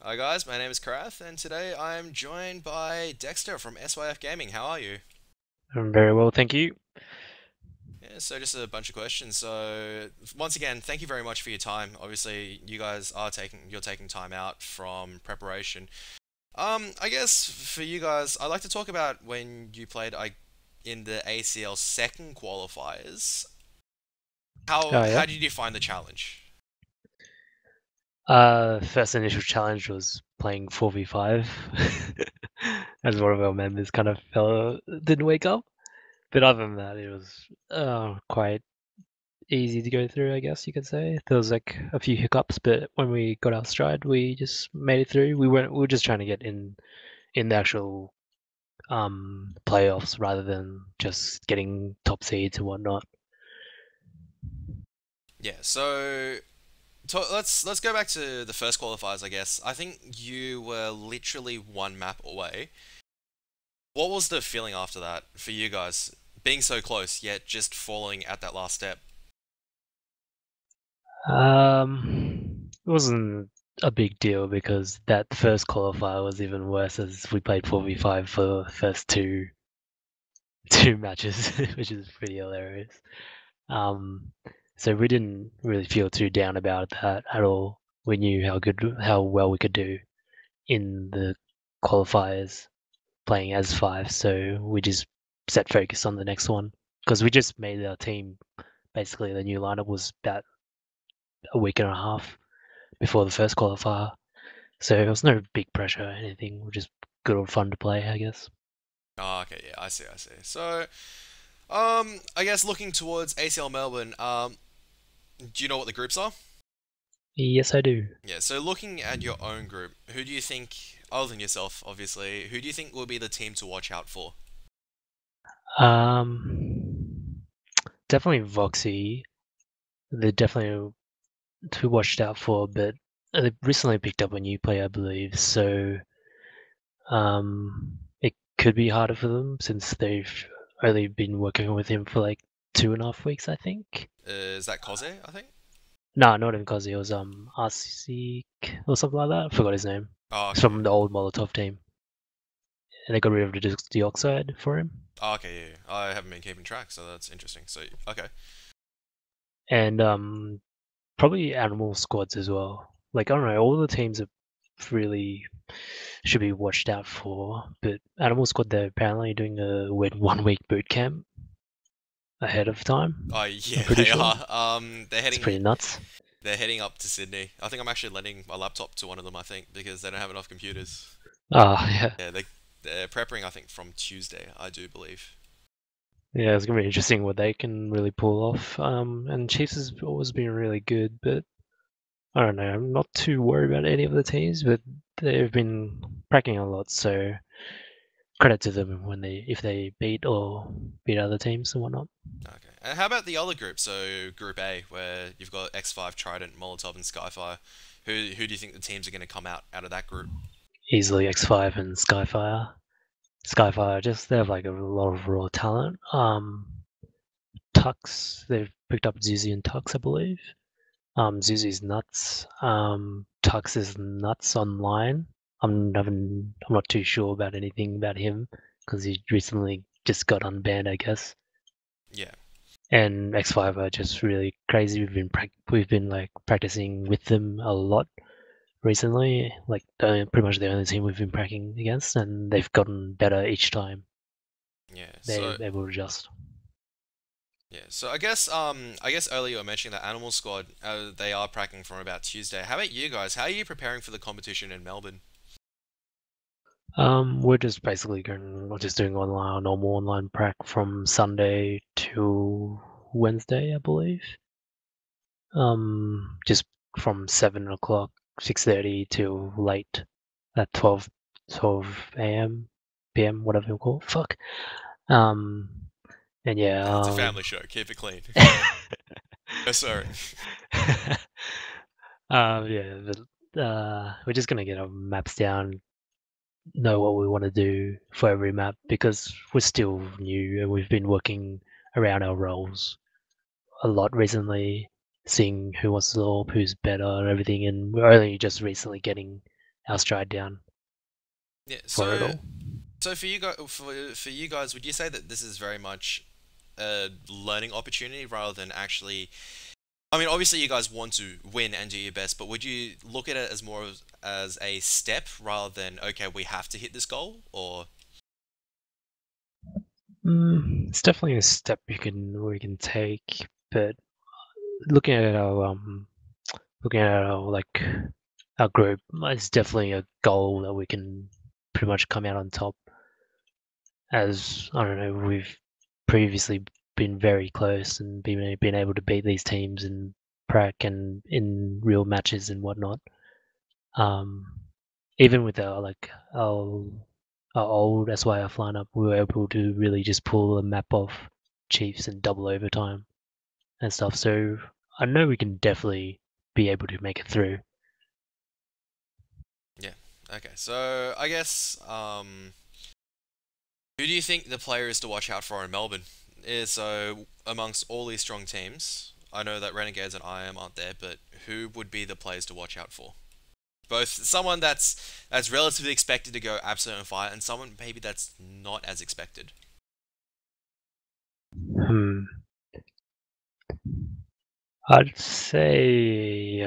Hi guys, my name is KaRath, and today I'm joined by Dexter from SYF Gaming. How are you? I'm very well, thank you. Yeah, so just a bunch of questions. So once again, thank you very much for your time. Obviously, you're taking time out from preparation. I guess for you guys, I'd like to talk about when you played in the ACL second qualifiers. How Oh yeah. how did you find the challenge? First initial challenge was playing 4v5, as one of our members kind of didn't wake up. But other than that, it was quite easy to go through, I guess you could say. There was like a few hiccups, but when we got our stride, we just made it through. We were just trying to get in the actual playoffs rather than just getting top seeds and whatnot. Yeah, so let's go back to the first qualifiers, I guess. I think you were literally one map away. What was the feeling after that for you guys? Being so close, yet just falling at that last step. It wasn't a big deal because that first qualifier was even worse as we played 4v5 for the first two matches, which is pretty hilarious. Um, so we didn't really feel too down about that at all. We knew how well we could do in the qualifiers playing as five, so we just set focus on the next one because we just made our team. Basically, the new lineup was about a week and a half before the first qualifier. So it was no big pressure or anything, just good or fun to play, I guess. Oh, okay, yeah, I see. So, I guess looking towards ACL Melbourne, do you know what the groups are? Yes, I do. Yeah, so looking at your own group, who do you think, other than yourself, obviously, who do you think will be the team to watch out for? Definitely Voxy. They're definitely to watch out for, but they recently picked up a new player, I believe. So it could be harder for them since they've only been working with him for like 2.5 weeks, I think. Is that Koze, I think? No, not in cause it was Asik or something like that. I forgot his name. Oh, It's okay. from the old Molotov team, and they got rid of the dioxide for him. Oh, okay, yeah. I haven't been keeping track, so that's interesting. So, okay. And probably animal squads as well. Like I don't know, all the teams are really should be watched out for. But animal squad, they're apparently doing a 1 week boot camp ahead of time. Oh, I'm yeah, pretty they sure are. it's pretty nuts. They're heading up to Sydney. I think I'm actually lending my laptop to one of them, I think, because they don't have enough computers. Yeah, Yeah, they're prepping, I think, from Tuesday, I do believe. yeah. It's gonna be interesting what they can really pull off. And Chiefs has always been really good, but I don't know. I'm not too worried about any of the teams, but they've been cracking a lot. So credit to them when they if they beat other teams and whatnot. Okay. And how about the other group? So Group A, where you've got X5, Trident, Molotov, and Skyfire. Who do you think the teams are going to come out of that group? Easily X5 and Skyfire. Skyfire just they have like a lot of raw talent. Tux they've picked up Zuzi and Tux, I believe. Zuzi's nuts. Tux is nuts online. I'm not too sure about anything about him because he recently just got unbanned, I guess. Yeah. And X5 are just really crazy. We've been like practicing with them a lot recently. Like pretty much the only team we've been practicing against, and they've gotten better each time. Yeah. They're So able to adjust. yeah. So I guess earlier you were mentioning that Animal Squad, they are practicing from about Tuesday. How about you guys? How are you preparing for the competition in Melbourne? We're just basically we're just doing online, normal online prac from Sunday to Wednesday, I believe. Just from 7 o'clock, 6:30 till late at 12 a.m., p.m., whatever you call it. Fuck. Um, and yeah, It's a family show. Keep it clean. Yes, sir. yeah, but we're just gonna get our maps down, know what we want to do for every map because we're still new and we've been working around our roles a lot recently, seeing who wants to help, who's better, and everything. And we're only just recently getting our stride down Yeah. for it So all. so for you guys, would you say that this is very much a learning opportunity rather than actually? I mean, obviously you guys want to win and do your best, but would you look at it as more as a step rather than okay, we have to hit this goal, or It's definitely a step we can take, but looking at our like our group, it's definitely a goal that we can pretty much come out on top. As I don't know, we've previously been very close and been able to beat these teams in prac and in real matches and whatnot. Um, Even with our old SYF lineup, we were able to really just pull a map off Chiefs and double overtime and stuff. So I know we can definitely be able to make it through. yeah? Okay, so I guess who do you think the players to watch out for in Melbourne? Is so amongst all these strong teams, I know that Renegades and IM aren't there, but who would be the players to watch out for? Both someone that's relatively expected to go absolute on fire, and someone maybe that's not as expected. Hmm. I'd say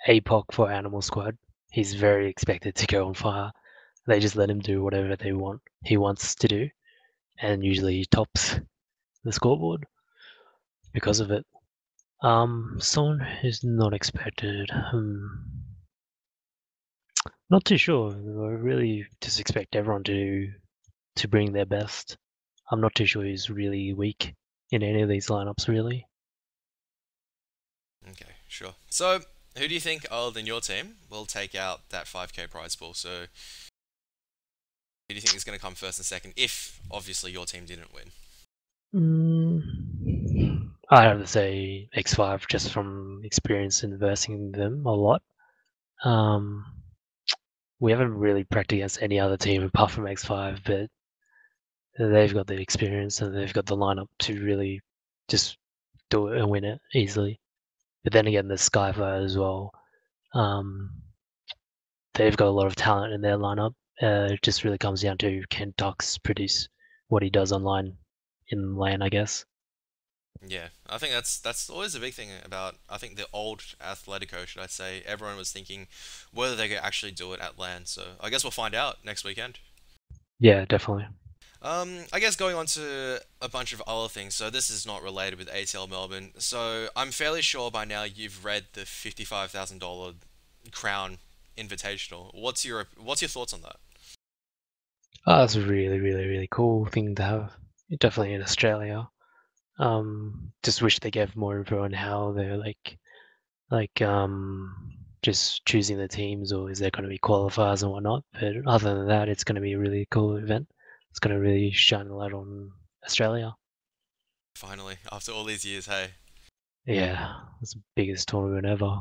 APOC for Animal Squad. He's very expected to go on fire. They just let him do whatever he wants to do, and usually he tops the scoreboard because of it. Someone who's not expected. Not too sure. I really just expect everyone to bring their best. I'm not too sure who's really weak in any of these lineups, really. Okay, sure. So who do you think, other than your team, will take out that 5K prize pool? So who do you think is going to come first and second? If obviously your team didn't win. I have to say X5 just from experience in versing them a lot. Um, we haven't really practiced against any other team apart from X5, but they've got the experience and they've got the lineup to really just do it and win it easily. But then again, there's Skyfire as well. Um, they've got a lot of talent in their lineup. It just really comes down to can Dux produce what he does online in lane, I guess. Yeah, I think that's always a big thing about I think the old Atletico, should I say? Everyone was thinking whether they could actually do it at land. So I guess we'll find out next weekend. Yeah, definitely. I guess going on to a bunch of other things. So this is not related with ACL Melbourne. So I'm fairly sure by now you've read the $55,000 Crown Invitational. What's your thoughts on that? Oh, that's a really, really, really cool thing to have. Definitely in Australia. Just wish they gave more info on how they're just choosing the teams, or is there going to be qualifiers and whatnot. But other than that, it's going to be a really cool event. It's going to really shine a light on Australia. Finally, after all these years, hey. Yeah, it's the biggest tournament ever.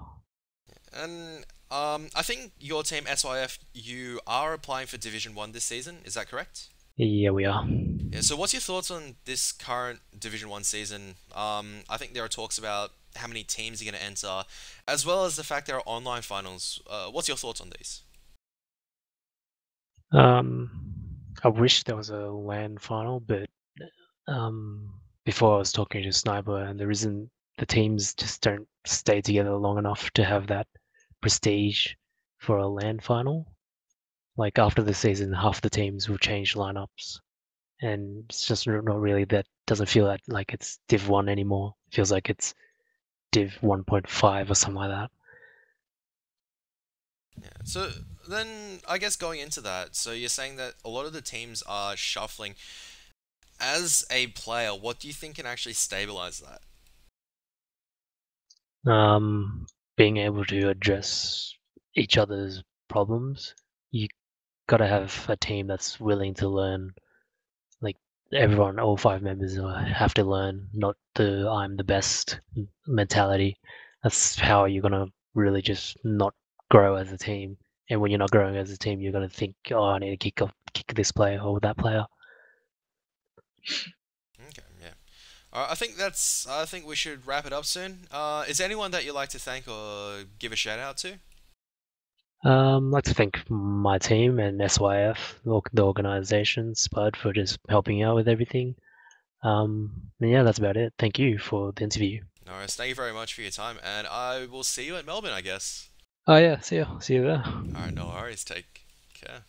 And I think your team SYF, you are applying for Division One this season. Is that correct? Yeah, we are. Yeah. So what's your thoughts on this current Division One season? I think there are talks about how many teams are going to enter, as well as the fact there are online finals. What's your thoughts on these? I wish there was a land final, but before I was talking to Sniper, and there isn't. The teams just don't stay together long enough to have that prestige for a land final. Like after the season, half the teams will change lineups, and it's just not really that. Doesn't feel like it's Div 1 anymore. It feels like it's Div 1.5 or something like that. Yeah. So then, I guess going into that, so you're saying that a lot of the teams are shuffling. As a player, what do you think can actually stabilize that? Being able to address each other's problems, you gotta have a team that's willing to learn. Like everyone, all five members have to learn, not the I'm the best mentality. That's how you're gonna really just not grow as a team. And when you're not growing as a team, you're gonna think, oh, I need to kick this player or that player. Okay, yeah. I think that's. I think we should wrap it up soon. Is there anyone that you'd like to thank or give a shout out to? I'd like to thank my team and SYF, the organisation, Spud, for just helping out with everything. And yeah, that's about it. Thank you for the interview. No worries. Thank you very much for your time, and I will see you at Melbourne, I guess. Oh yeah, see you there. All right, no worries. Take care.